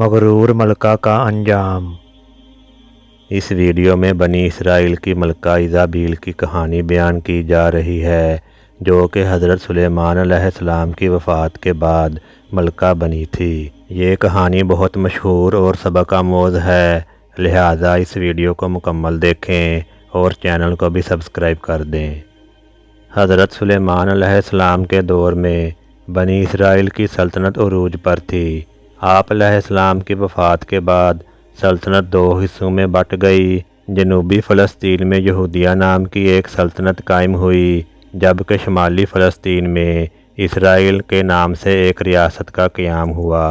मगरूर मलका का अंजाम। इस वीडियो में बनी इसराइल की मलका इज़ाबील की कहानी बयान की जा रही है, जो कि हज़रत सुलेमान अलैहिस्सलाम की वफ़ात के बाद मलका बनी थी। ये कहानी बहुत मशहूर और सबक आमोज़ है, लिहाजा इस वीडियो को मुकम्मल देखें और चैनल को भी सब्सक्राइब कर दें। हज़रत सुलेमान अलैहिस्सलाम के दौर में बनी इसराइल की सल्तनत उरूज पर थी। आप अलैहिस्सलाम की वफ़ात के बाद सल्तनत दो हिस्सों में बट गई। जनूबी फ़लस्तीन में यहूदिया नाम की एक सल्तनत कायम हुई, जबकि शुमाली फ़लस्तीन में इसराइल के नाम से एक रियासत का क़याम हुआ।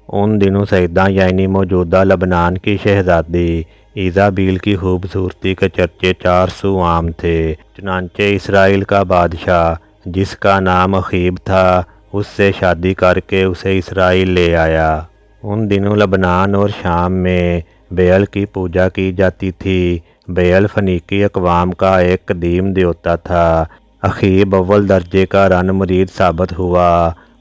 उन दिनों सईदा यानी मौजूदा लबनान की शहज़ादी इज़ाबील की खूबसूरती के चर्चे 400 आम थे। चुनांचे इसराइल का बादशाह, जिसका नाम अखीब था, उससे शादी करके उसे इसराइल ले आया। उन दिनों लबनान और शाम में बेअल की पूजा की जाती थी। बेअल फनीकी अक़वाम का एक कदीम देवता था। अखीब अव्वल दर्जे का रन मुरीद साबित हुआ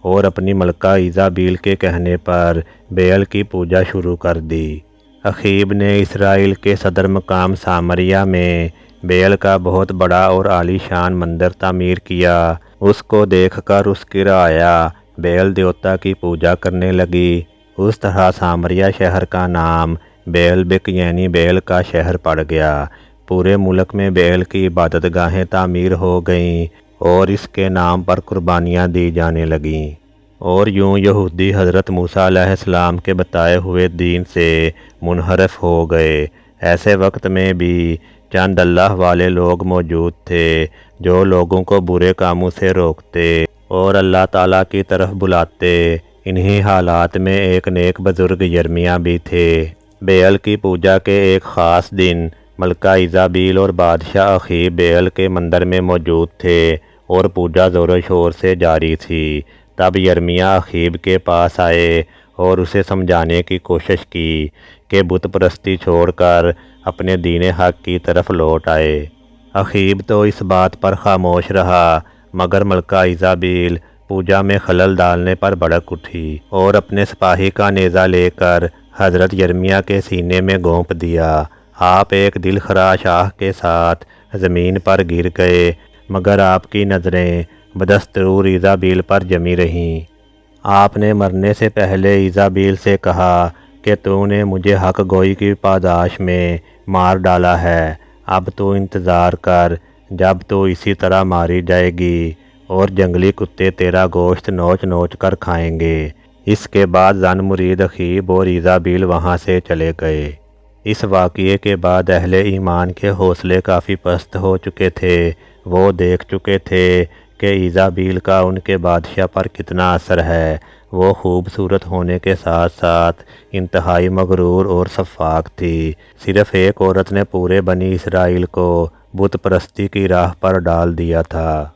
और अपनी मलका इज़ाबील के कहने पर बेअल की पूजा शुरू कर दी। अखीब ने इसराइल के सदर मकाम सामरिया में बेअल का बहुत बड़ा और आलीशान मंदिर तामीर किया। उसको देखकर उसकी राया बेअल देवता की पूजा करने लगी। उस तरह सामरिया शहर का नाम बेअल बिक यानी बेअल का शहर पड़ गया। पूरे मुल्क में बेअल की इबादत गाहें तामीर हो गईं और इसके नाम पर कुर्बानियाँ दी जाने लगीं। और यूं यहूदी हज़रत मूसा अलैहिस्सलाम के बताए हुए दीन से मुनहरफ हो गए। ऐसे वक्त में भी चंद अल्लाह वाले लोग मौजूद थे, जो लोगों को बुरे कामों से रोकते और अल्लाह ताला की तरफ बुलाते। इन्हीं हालात में एक नेक बुजुर्ग यर्मिया भी थे। बेअल की पूजा के एक ख़ास दिन मलका इज़ाबील और बादशाह अखीब बेअल के मंदिर में मौजूद थे और पूजा ज़ोर शोर से जारी थी। तब यर्मिया अखीब के पास आए और उसे समझाने की कोशिश की कि बुत परस्ती छोड़कर अपने दीन हक की तरफ लौट आए। अखीब तो इस बात पर खामोश रहा, मगर मलका इज़ाबील पूजा में खलल डालने पर भड़क उठी और अपने सिपाही का नेज़ा लेकर हज़रत यर्मिया के सीने में गोंप दिया। आप एक दिल खराश आह के साथ ज़मीन पर गिर गए, मगर आपकी नज़रें बदस्तूर इज़ाबील पर जमी रहीं। आपने मरने से पहले इज़ाबील से कहा कि तूने मुझे हक गोई की पादाश में मार डाला है। अब तो इंतज़ार कर, जब तो इसी तरह मारी जाएगी और जंगली कुत्ते तेरा गोश्त नोच नोच कर खाएंगे। इसके बाद जन मुरीद अखीब और इज़ाबील वहाँ से चले गए। इस वाक़ये के बाद अहले ईमान के हौसले काफ़ी पस्त हो चुके थे। वो देख चुके थे कि इज़ाबील का उनके बादशाह पर कितना असर है। वो खूबसूरत होने के साथ साथ इंतहाई मगरूर और शफ़ाक थी। सिर्फ़ एक औरत ने पूरे बनी इसराइल को बुत परस्ती की राह पर डाल दिया था।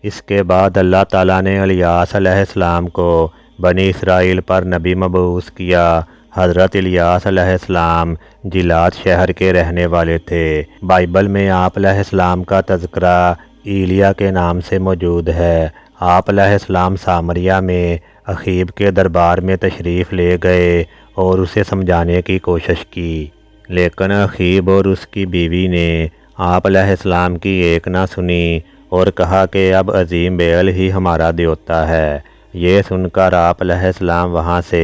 इसके बाद अल्लाह ताला ने इलियास अलैहिस्सलाम को बनी इसराइल पर नबी मबऊस किया। हज़रत इलियास अलैहिस्सलाम जिलाद शहर के रहने वाले थे। बाइबल में आप अलैहिस्सलाम का तज़किरा ईलिया के नाम से मौजूद है। आप अलैहिस्सलाम सामरिया में अखीब के दरबार में तशरीफ़ ले गए और उसे समझाने की कोशिश की, लेकिन अखीब और उसकी बीवी ने आप अलैहिस्सलाम की एक ना सुनी और कहा कि अब अज़ीम बेअल ही हमारा देवता है। ये सुनकर आप अलैहिस्सलाम वहाँ से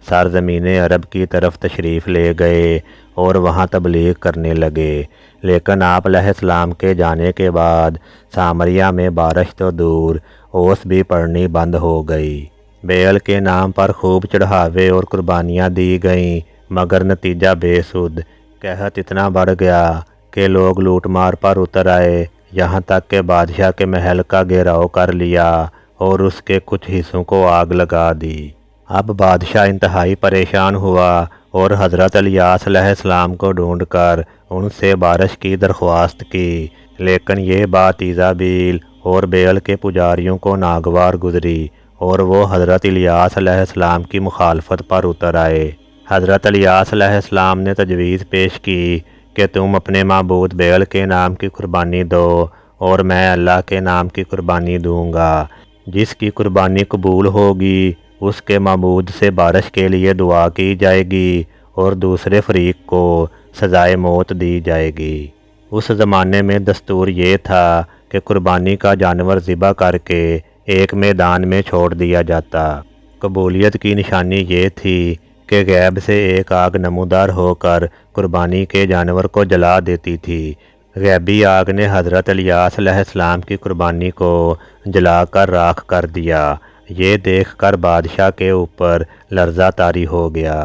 सरज़मीन अरब की तरफ तशरीफ़ ले गए और वहाँ तबलीग करने लगे। लेकिन आप अलैहिस्सलाम के जाने के बाद सामरिया में बारिश तो दूर, ओस भी पड़नी बंद हो गई। बेअल के नाम पर खूब चढ़ावे और कुर्बानियाँ दी गईं, मगर नतीजा बेसुध। कहत इतना बढ़ गया कि लोग लूट मार पर उतर आए, यहाँ तक कि बादशाह के महल का घेराव कर लिया और उसके कुछ हिस्सों को आग लगा दी। अब बादशाह इंतहाई परेशान हुआ और हज़रत इलियास अलैहिस्सलाम को ढूंढकर उनसे बारिश की दरख्वास्त की। लेकिन ये बात इज़ाबील और बेअल के पुजारियों को नागवार गुजरी और वो हज़रत इलियास अलैहिस्सलाम की मुखालफत पर उतर आए। हज़रत इलियास अलैहिस्सलाम ने तजवीज़ पेश की कि तुम अपने माबूद बेअल के नाम की कुर्बानी दो और मैं अल्लाह के नाम की कुर्बानी दूंगा। जिसकी कुर्बानी कबूल होगी اس کے معبود سے بارش کے لیے دعا کی جائے گی اور دوسرے فریق کو سزائے موت دی جائے گی۔ اس زمانے میں دستور یہ تھا کہ قربانی کا جانور ذبح کر کے ایک میدان میں چھوڑ دیا جاتا۔ قبولیت کی نشانی یہ تھی کہ غیب سے ایک آگ نمودار ہو کر قربانی کے جانور کو جلا دیتی تھی۔ غیبی آگ نے حضرت الیاس علیہ السلام کی قربانی کو جلا کر راکھ کر دیا۔ یہ دیکھ کر بادشاہ کے اوپر لرزہ طاری ہو گیا۔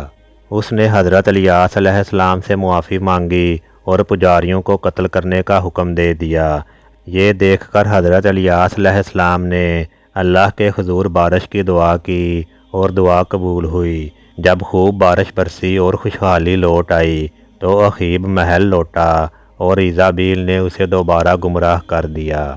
اس نے حضرت الیاس علیہ السلام سے معافی مانگی اور پجاریوں کو قتل کرنے کا حکم دے دیا۔ یہ دیکھ کر حضرت الیاس علیہ السلام نے اللہ کے حضور بارش کی دعا کی اور دعا قبول ہوئی۔ جب خوب بارش برسی اور خوشحالی لوٹ آئی تو اخیب محل لوٹا اور ایزابیل نے اسے دوبارہ گمراہ کر دیا۔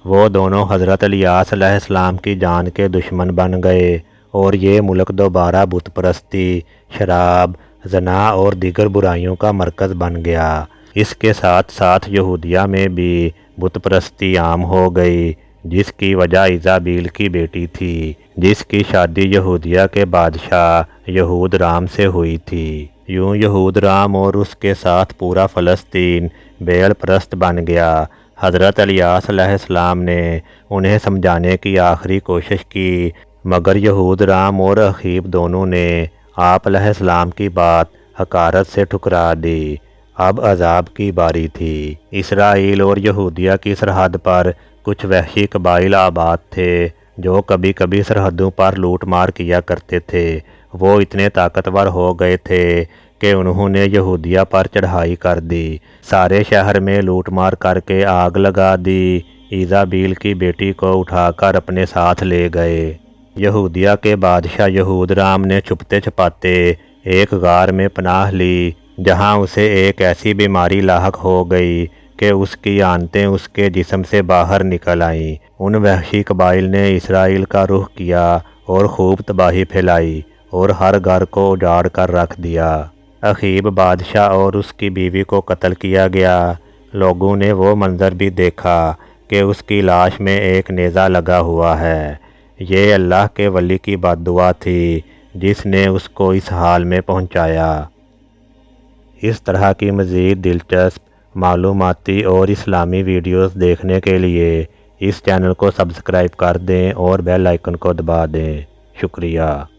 وہ دونوں حضرت الیاس علیہ السلام کی جان کے دشمن بن گئے اور یہ ملک دوبارہ بت پرستی، شراب، زنا اور دیگر برائیوں کا مرکز بن گیا۔ اس کے ساتھ ساتھ یہودیہ میں بھی بت پرستی عام ہو گئی، جس کی وجہ ایزابیل کی بیٹی تھی، جس کی شادی یہودیہ کے بادشاہ یہود رام سے ہوئی تھی۔ یوں یہود رام اور اس کے ساتھ پورا فلسطین بیل پرست بن گیا۔ حضرت الیاس علیہ السلام نے انہیں سمجھانے کی آخری کوشش کی، مگر یہود رام اور اخیب دونوں نے آپ علیہ السلام کی بات حقارت سے ٹھکرا دی۔ اب عذاب کی باری تھی۔ اسرائیل اور یہودیہ کی سرحد پر کچھ وحشی قبائل آباد تھے جو کبھی کبھی سرحدوں پر لوٹ مار کیا کرتے تھے۔ وہ اتنے طاقتور ہو گئے تھے کہ انہوں نے یہودیہ پر چڑھائی کر دی، سارے شہر میں لوٹ مار کر کے آگ لگا دی، ایزابیل کی بیٹی کو اٹھا کر اپنے ساتھ لے گئے۔ یہودیہ کے بادشاہ یہود رام نے چھپتے چھپاتے ایک غار میں پناہ لی، جہاں اسے ایک ایسی بیماری لاحق ہو گئی کہ اس کی آنتیں اس کے جسم سے باہر نکل آئیں۔ ان وحشی قبائل نے اسرائیل کا رخ کیا اور خوب تباہی پھیلائی اور ہر گھر کو اجاڑ کر رکھ دیا۔ اخیب بادشاہ اور اس کی بیوی کو قتل کیا گیا۔ لوگوں نے وہ منظر بھی دیکھا کہ اس کی لاش میں ایک نیزہ لگا ہوا ہے۔ یہ اللہ کے ولی کی بد دعا تھی جس نے اس کو اس حال میں پہنچایا۔ اس طرح کی مزید دلچسپ معلوماتی اور اسلامی ویڈیوز دیکھنے کے لیے اس چینل کو سبسکرائب کر دیں اور بیل آئیکن کو دبا دیں۔ شکریہ۔